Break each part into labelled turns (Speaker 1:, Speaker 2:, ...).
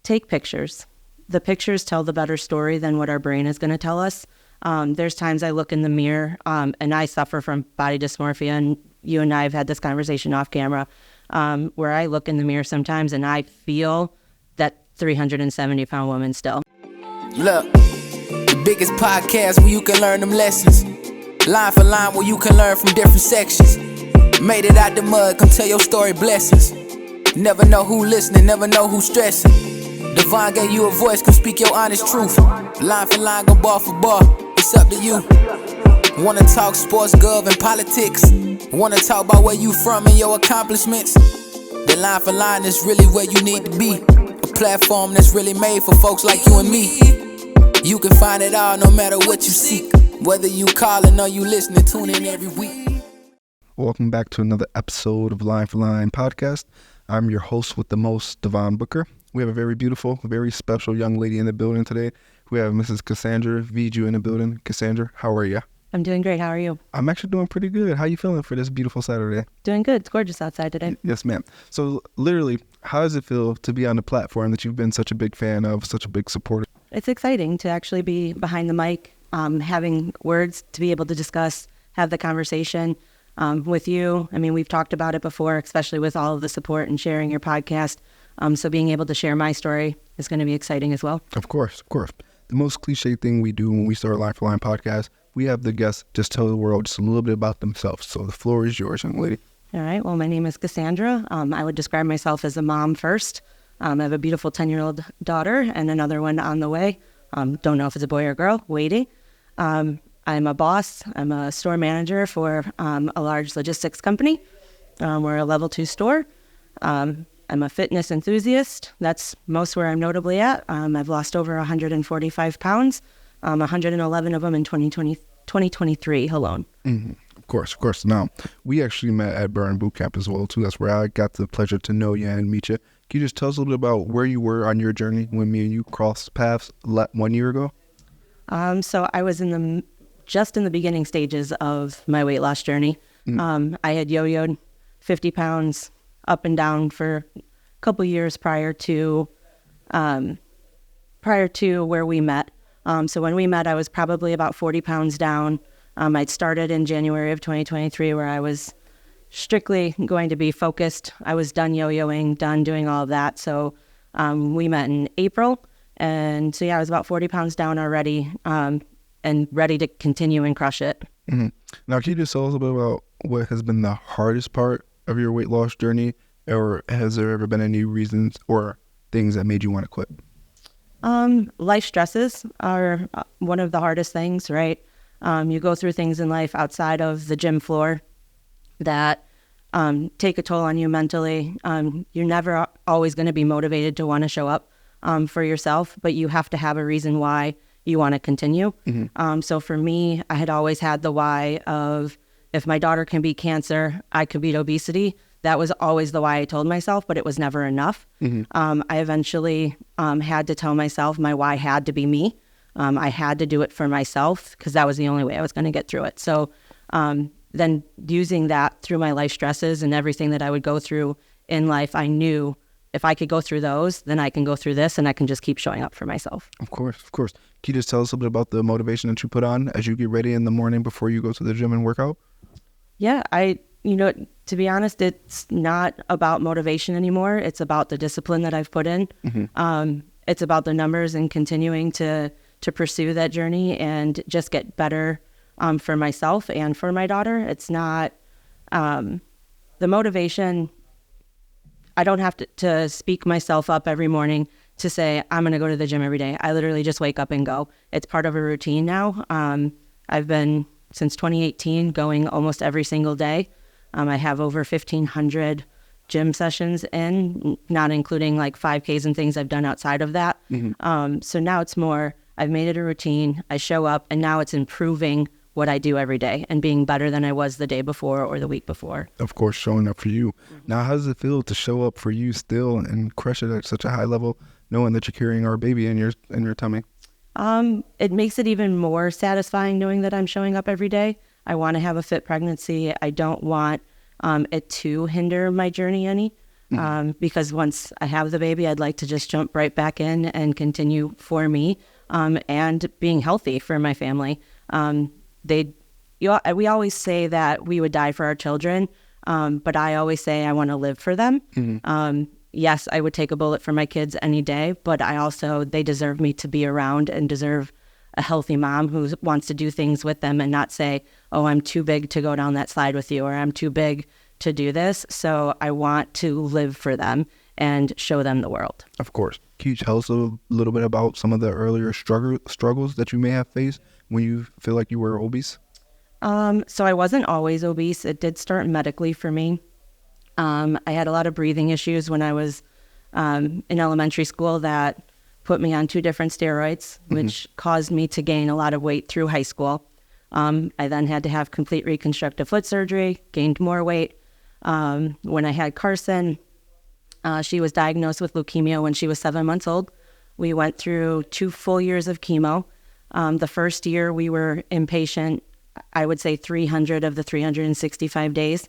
Speaker 1: take pictures. The pictures tell the better story than what our brain is going to tell us. There's times I look in the mirror, and I suffer from body dysmorphia, and you and I have had this conversation off camera, where I look in the mirror sometimes and I feel that 370-pound woman still.
Speaker 2: Look, the biggest podcast where you can learn them lessons. Line for line where you can learn from different sections. Made it out the mud, come tell your story, blessings. Never know who listening, never know who stressing. Divine gave you a voice, come speak your honest truth. Line for line, go bar for bar, it's up to you. Wanna talk sports, gov, and politics? Wanna talk about where you from and your accomplishments? The Line for Line is really where you need to be. A platform that's really made for folks like you and me. You can find it all no matter what you seek. Whether you calling or you listening, tune in every week.
Speaker 3: Welcome back to another episode of Line for Line podcast. I'm your host with the most, Devon Booker. We have a very beautiful, very special young lady in the building today. We have Mrs. CaSandra Vigue in the building. CaSandra, how are you?
Speaker 1: I'm doing great. How are you?
Speaker 3: I'm actually doing pretty good. How you feeling for this beautiful Saturday?
Speaker 1: Doing good. It's gorgeous outside today.
Speaker 3: Yes, ma'am. So literally, how does it feel to be on the platform that you've been such a big fan of, such a big supporter?
Speaker 1: It's exciting to actually be behind the mic, having words to be able to discuss, have the conversation with you. I mean, we've talked about it before, especially with all of the support and sharing your podcast. So being able to share my story is going to be exciting as well.
Speaker 3: Of course, of course. The most cliche thing we do when we start a Line for Line podcast, we have the guests just tell the world just a little bit about themselves. So the floor is yours, young lady.
Speaker 1: All right. Well, my name is CaSandra. I would describe myself as a mom first. I have a beautiful 10-year-old daughter and another one on the way. Don't know if it's a boy or girl, waiting. I'm a boss. I'm a store manager for a large logistics company. We're a level 2 store. I'm a fitness enthusiast. That's most where I'm notably at. I've lost over 145 pounds, 111 of them in 2023 alone.
Speaker 3: Mm-hmm. Of course. Now, we actually met at Burn Boot Camp as well, too. That's where I got the pleasure to know you and meet you. Can you just tell us a little bit about where you were on your journey when me and you crossed paths 1 year ago?
Speaker 1: So I was just in the beginning stages of my weight loss journey. Mm-hmm. I had yo-yoed 50 pounds up and down for a couple years prior to where we met. So when we met, I was probably about 40 pounds down. I'd started in January of 2023 where I was strictly going to be focused. I was done yo-yoing, done doing all of that. So we met in April. And so, I was about 40 pounds down already and ready to continue and crush it.
Speaker 3: Mm-hmm. Now, can you just tell us a bit about what has been the hardest part of your weight loss journey? Or has there ever been any reasons or things that made you want to quit?
Speaker 1: Life stresses are one of the hardest things, right? You go through things in life outside of the gym floor that take a toll on you mentally. You're never always going to be motivated to want to show up for yourself, but you have to have a reason why you want to continue. Mm-hmm. So for me, I had always had the why of if my daughter can beat cancer, I could beat obesity. That was always the why I told myself, but it was never enough. Mm-hmm. I eventually had to tell myself my why had to be me. I had to do it for myself because that was the only way I was going to get through it. So then using that through my life stresses and everything that I would go through in life, I knew if I could go through those, then I can go through this and I can just keep showing up for myself.
Speaker 3: Of course. Can you just tell us a little bit about the motivation that you put on as you get ready in the morning before you go to the gym and work out? Yeah,
Speaker 1: to be honest, it's not about motivation anymore. It's about the discipline that I've put in. Mm-hmm. It's about the numbers and continuing to pursue that journey and just get better for myself and for my daughter. It's not the motivation. I don't have to speak myself up every morning to say, I'm going to go to the gym every day. I literally just wake up and go. It's part of a routine now. I've been, since 2018, going almost every single day. I have over 1,500 gym sessions in, not including like 5Ks and things I've done outside of that. Mm-hmm. So now it's more, I've made it a routine. I show up and now it's improving what I do every day and being better than I was the day before or the week before.
Speaker 3: Of course, showing up for you. Mm-hmm. Now, how does it feel to show up for you still and crush it at such a high level, knowing that you're carrying our baby in your tummy?
Speaker 1: It makes it even more satisfying knowing that I'm showing up every day. I want to have a fit pregnancy. I don't want it to hinder my journey any. because once I have the baby, I'd like to just jump right back in and continue for me and being healthy for my family. We always say that we would die for our children, but I always say I want to live for them. Yes, I would take a bullet for my kids any day, but they deserve me to be around and deserve a healthy mom who wants to do things with them and not say, oh, I'm too big to go down that slide with you, or I'm too big to do this. So I want to live for them and show them the world.
Speaker 3: Of course. Can you tell us a little bit about some of the earlier struggles that you may have faced when you feel like you were obese?
Speaker 1: So I wasn't always obese. It did start medically for me. I had a lot of breathing issues when I was in elementary school that put me on 2 different steroids, which caused me to gain a lot of weight through high school. I then had to have complete reconstructive foot surgery, gained more weight. When I had Carson, she was diagnosed with leukemia when she was 7 months old. We went through 2 full years of chemo. The first year we were inpatient, I would say 300 of the 365 days.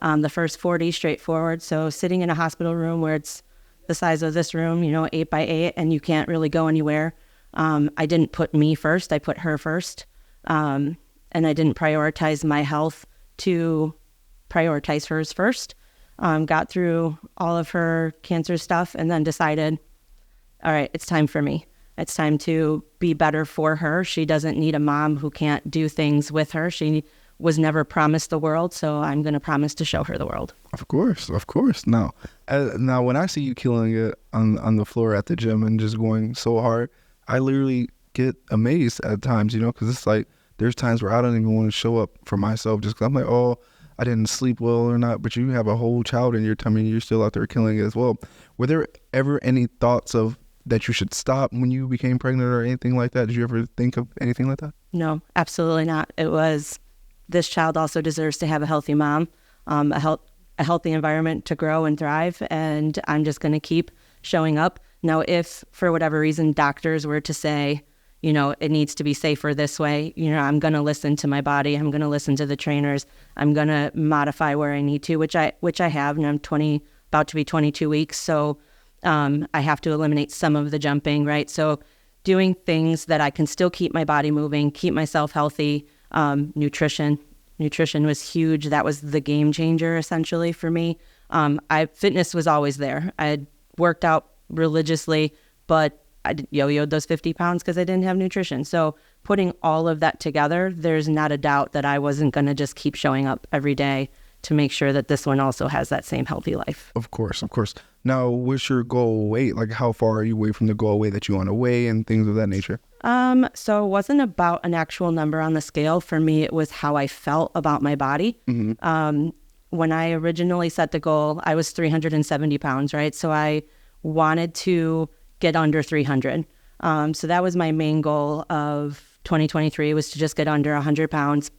Speaker 1: The first 40 straightforward. So sitting in a hospital room where it's the size of this room, 8 by 8, and you can't really go anywhere. I didn't put me first. I put her first. And I didn't prioritize my health to prioritize hers first. Got through all of her cancer stuff and then decided, all right, it's time for me. It's time to be better for her. She doesn't need a mom who can't do things with her. She was never promised the world, so I'm going to promise to show her the world.
Speaker 3: Of course. Now when I see you killing it on the floor at the gym and just going so hard, I literally get amazed at times, because it's like there's times where I don't even want to show up for myself just because I'm like, oh, I didn't sleep well or not, but you have a whole child in your tummy and you're still out there killing it as well. Were there ever any thoughts of that you should stop when you became pregnant or anything like that? Did you ever think of anything like that?
Speaker 1: No, absolutely not. It was, this child also deserves to have a healthy mom, a healthy environment to grow and thrive, and I'm just going to keep showing up. Now, if for whatever reason doctors were to say, it needs to be safer this way, I'm going to listen to my body. I'm going to listen to the trainers. I'm going to modify where I need to, which I have, and I'm about to be 22 weeks. So I have to eliminate some of the jumping, right? So doing things that I can still keep my body moving, keep myself healthy. Nutrition was huge. That was the game changer essentially for me. Fitness was always there. I had worked out religiously, but I yo-yoed those 50 pounds because I didn't have nutrition. So putting all of that together, there's not a doubt that I wasn't going to just keep showing up every day to make sure that this one also has that same healthy life.
Speaker 3: Of course. Now, what's your goal weight? Like, how far are you away from the goal weight that you want to weigh and things of that nature?
Speaker 1: So it wasn't about an actual number on the scale. For me, it was how I felt about my body. When I originally set the goal, I was 370 pounds, right? So I wanted to get under 300. So that was my main goal of 2023, was to just get under 100 pounds,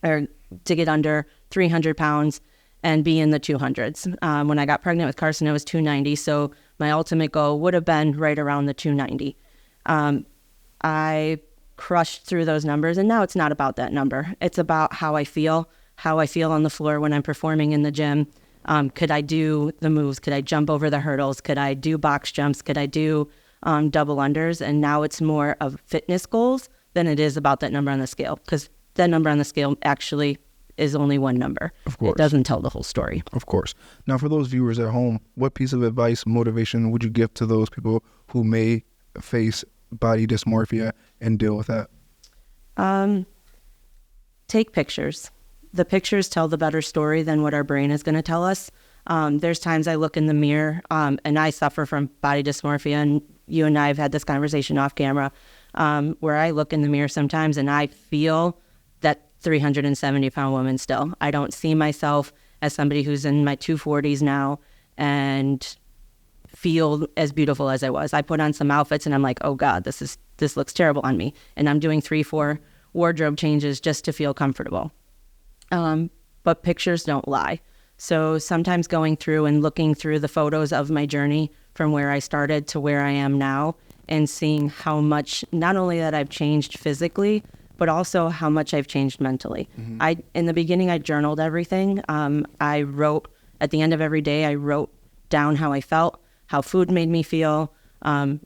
Speaker 1: or to get under 300 pounds and be in the 200s. When I got pregnant with Carson, I was 290. So my ultimate goal would have been right around the 290. I crushed through those numbers, and now it's not about that number. It's about how I feel on the floor when I'm performing in the gym. Could I do the moves? Could I jump over the hurdles? Could I do box jumps? Could I do double unders? And now it's more of fitness goals than it is about that number on the scale, because that number on the scale actually is only one number.
Speaker 3: Of course.
Speaker 1: It doesn't tell the whole story.
Speaker 3: Of course. Now, for those viewers at home, what piece of advice, motivation would you give to those people who may face body dysmorphia and deal with that?
Speaker 1: Take pictures. The pictures tell the better story than what our brain is going to tell us. There's times I look in the mirror, and I suffer from body dysmorphia, and you and I have had this conversation off camera, where I look in the mirror sometimes and I feel that 370-pound woman still. I don't see myself as somebody who's in my 240s now and feel as beautiful as I was. I put on some outfits and I'm like, oh God, this looks terrible on me. And I'm doing 3-4 wardrobe changes just to feel comfortable. But pictures don't lie. So sometimes going through and looking through the photos of my journey from where I started to where I am now, and seeing how much, not only that I've changed physically, but also how much I've changed mentally. In the beginning, I journaled everything. I wrote, at the end of every day, I wrote down how I felt, how food made me feel,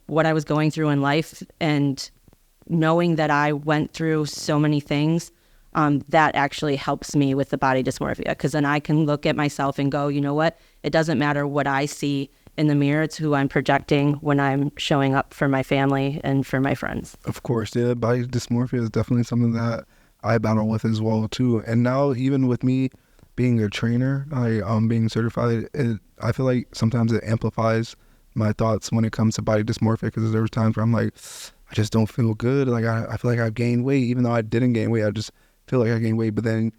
Speaker 1: what I was going through in life. And knowing that I went through so many things, that actually helps me with the body dysmorphia, because then I can look at myself and go, you know what? It doesn't matter what I see in the mirror. It's who I'm projecting when I'm showing up for my family and for my friends.
Speaker 3: Of course, yeah, body dysmorphia is definitely something that I battle with as well too. And now, even with me being a trainer, being certified, I feel like sometimes it amplifies my thoughts when it comes to body dysmorphia, because there's times where I'm like, I just don't feel good. Like I feel like I've gained weight, even though I didn't gain weight. I just feel like I gained weight. But then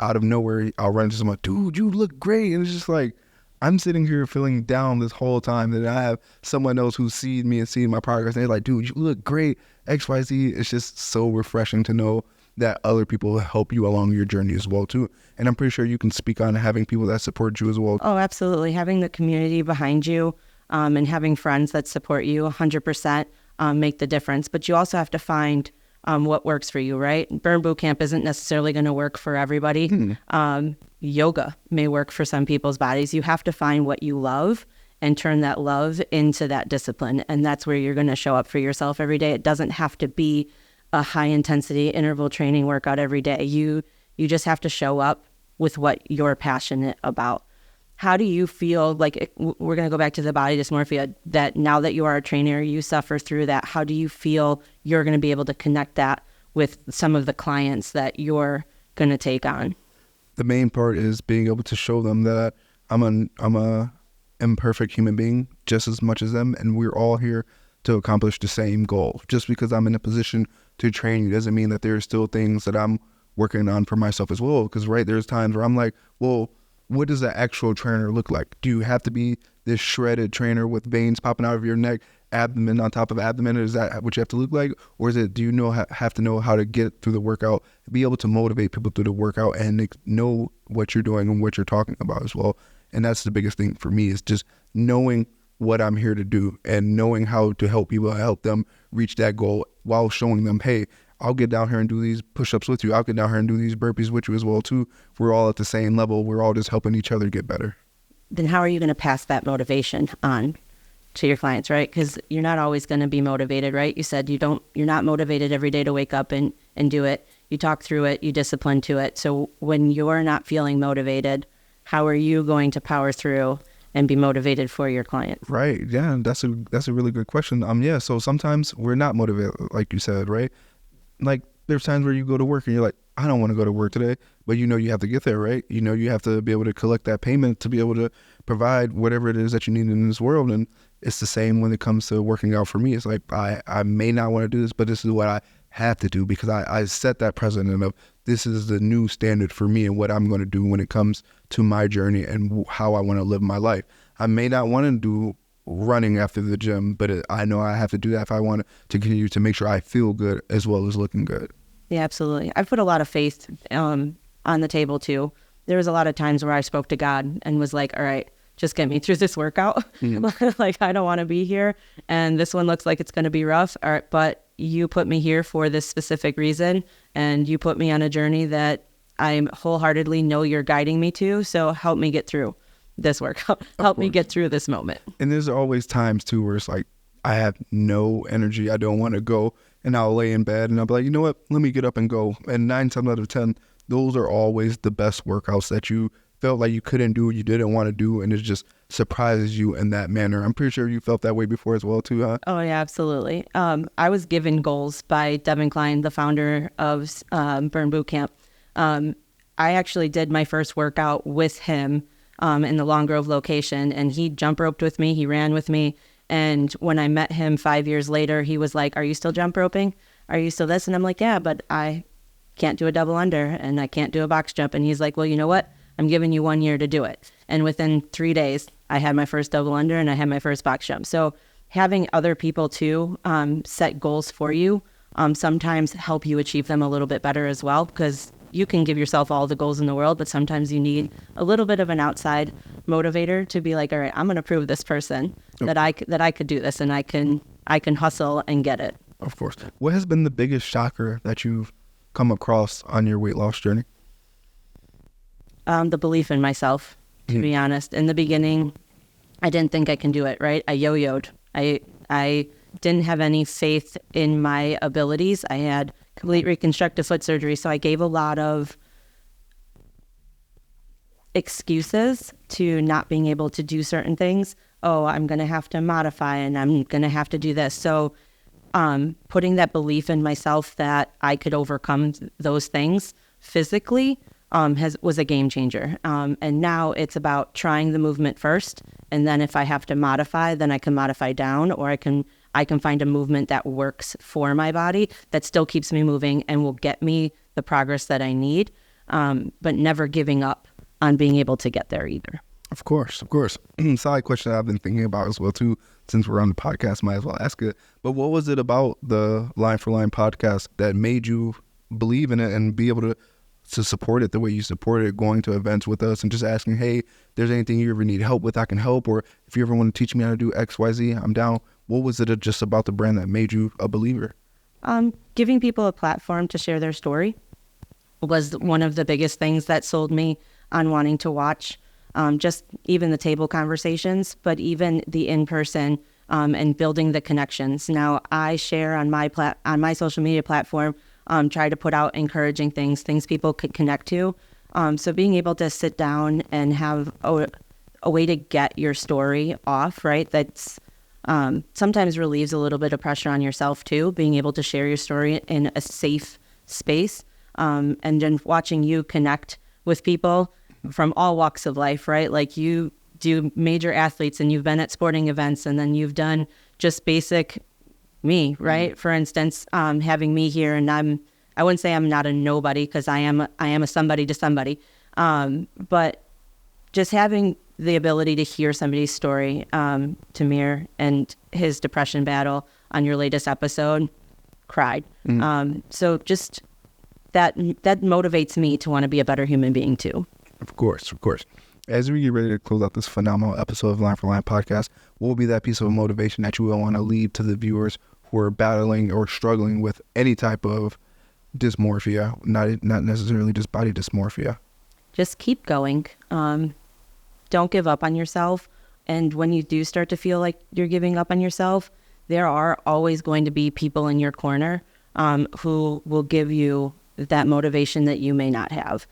Speaker 3: out of nowhere, I'll run into someone, dude, you look great. And it's just like, I'm sitting here feeling down this whole time, that I have someone else who's seen me and seen my progress, and they're like, dude, you look great, XYZ. It's just so refreshing to know that other people help you along your journey as well too. And I'm pretty sure you can speak on having people that support you as well.
Speaker 1: Oh, absolutely. Having the community behind you, and having friends that support you 100% make the difference. But you also have to find what works for you, right? Burn Boot Camp isn't necessarily going to work for everybody. Yoga may work for some people's bodies. You have to find what you love and turn that love into that discipline. And that's where you're going to show up for yourself every day. It doesn't have to be a high intensity interval training workout every day. You just have to show up with what you're passionate about. How do you feel like, we're going to go back to the body dysmorphia, that now that you are a trainer, you suffer through that. How do you feel you're going to be able to connect that with some of the clients that you're going to take on?
Speaker 3: The main part is being able to show them that I'm a imperfect human being just as much as them, and we're all here to accomplish the same goal. Just because I'm in a position to train you doesn't mean that there are still things that I'm working on for myself as well. Because there's times where I'm like, well, what does an actual trainer look like? Do you have to be this shredded trainer with veins popping out of your neck, abdomen on top of abdomen? Is that what you have to look like? Or is it, do you have to know how to get through the workout, be able to motivate people through the workout, and know what you're doing and what you're talking about as well? And that's the biggest thing for me, is just knowing what I'm here to do and knowing how to help people, help them reach that goal, while showing them, hey, I'll get down here and do these push-ups with you. I'll get down here and do these burpees with you as well too. We're all at the same level. We're all just helping each other get better.
Speaker 1: Then how are you going to pass that motivation on to your clients, right? Because you're not always going to be motivated, right? You said you're not motivated every day to wake up and do it. You talk through it, you discipline to it. So when you're not feeling motivated, how are you going to power through and be motivated for your client?
Speaker 3: Right. Yeah, that's a really good question. Yeah. So sometimes we're not motivated, like you said, right? Like there's times where you go to work and you're like, I don't want to go to work today, but you have to get there, right? You have to be able to collect that payment to be able to provide whatever it is that you need in this world. And it's the same when it comes to working out for me. It's like, I may not want to do this, but this is what I have to do, because I set that precedent of this is the new standard for me and what I'm going to do when it comes to my journey and how I want to live my life. I may not want to do running after the gym, but I know I have to do that if I want to continue to make sure I feel good as well as looking good.
Speaker 1: Yeah, absolutely. I've put a lot of faith on the table too. There was a lot of times where I spoke to God and was like, all right, just get me through this workout. Like, I don't want to be here. And this one looks like it's going to be rough. All right, but you put me here for this specific reason. And you put me on a journey that I wholeheartedly know you're guiding me to. So help me get through this workout. Help me get through this moment.
Speaker 3: And there's always times too where it's like, I have no energy. I don't want to go. And I'll lay in bed and I'll be like, you know what? Let me get up and go. And 9 times out of 10, those are always the best workouts that you felt like you couldn't do, you didn't want to do, and it just surprises you in that manner. I'm pretty sure you felt that way before as well too, huh?
Speaker 1: Oh yeah, absolutely. I was given goals by Devin Klein, the founder of Burn Boot Camp. I actually did my first workout with him in the Long Grove location, and he jump roped with me, he ran with me. And when I met him 5 years later, he was like, are you still jump roping? Are you still this? And I'm like, yeah, but I can't do a double under and I can't do a box jump. And he's like, well, you know what? I'm giving you 1 year to do it. And within 3 days, I had my first double under and I had my first box jump. So having other people too set goals for you sometimes help you achieve them a little bit better as well, because you can give yourself all the goals in the world, but sometimes you need a little bit of an outside motivator to be like, all right, I'm going to prove this person that I could do this, and I can hustle and get it.
Speaker 3: Of course. What has been the biggest shocker that you've come across on your weight loss journey?
Speaker 1: The belief in myself, to be honest. In the beginning, I didn't think I can do it, right? I yo-yoed. I didn't have any faith in my abilities. I had complete reconstructive foot surgery, so I gave a lot of excuses to not being able to do certain things. Oh, I'm going to have to modify and I'm going to have to do this. So putting that belief in myself that I could overcome those things physically was a game changer. And now it's about trying the movement first. And then if I have to modify, then I can modify down, or I can find a movement that works for my body that still keeps me moving and will get me the progress that I need, but never giving up on being able to get there either.
Speaker 3: Of course. Side question I've been thinking about as well too, since we're on the podcast, might as well ask it. But what was it about the Line for Line podcast that made you believe in it and be able to support it the way you support it, going to events with us and just asking, hey, if there's anything you ever need help with, I can help, or if you ever want to teach me how to do XYZ, I'm down. What was it just about the brand that made you a believer?
Speaker 1: Giving people a platform to share their story was one of the biggest things that sold me on wanting to watch. Just even the table conversations, but even the in-person and building the connections. Now, I share on my social media platform, try to put out encouraging things people could connect to. So being able to sit down and have a way to get your story off, right? That's sometimes relieves a little bit of pressure on yourself too, being able to share your story in a safe space, and then watching you connect with people from all walks of life, right? Like you do major athletes and you've been at sporting events, and then you've done just basic me, right? For instance, having me here, and I wouldn't say I'm not a nobody, because I am a somebody to somebody. But just having the ability to hear somebody's story, Tamir and his depression battle on your latest episode, cried. So just that motivates me to want to be a better human being too.
Speaker 3: Of course. As we get ready to close out this phenomenal episode of Line for Line podcast, what will be that piece of motivation that you will want to leave to the viewers who are battling or struggling with any type of dysmorphia, not necessarily just body dysmorphia?
Speaker 1: Just keep going. Don't give up on yourself. And when you do start to feel like you're giving up on yourself, there are always going to be people in your corner who will give you that motivation that you may not have.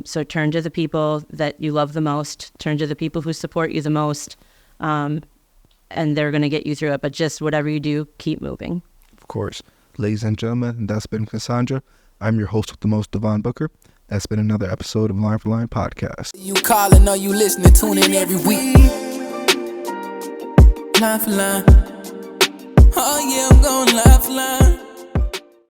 Speaker 1: So turn to the people that you love the most, turn to the people who support you the most, and they're going to get you through it. But just whatever you do, keep moving.
Speaker 3: Of course. Ladies and gentlemen, that's been CaSandra. I'm your host with the most, Devon Booker. That's been another episode of Line for Line podcast.
Speaker 2: You calling or you listening, tune in every week. Line for line. Oh yeah, I'm going line for line.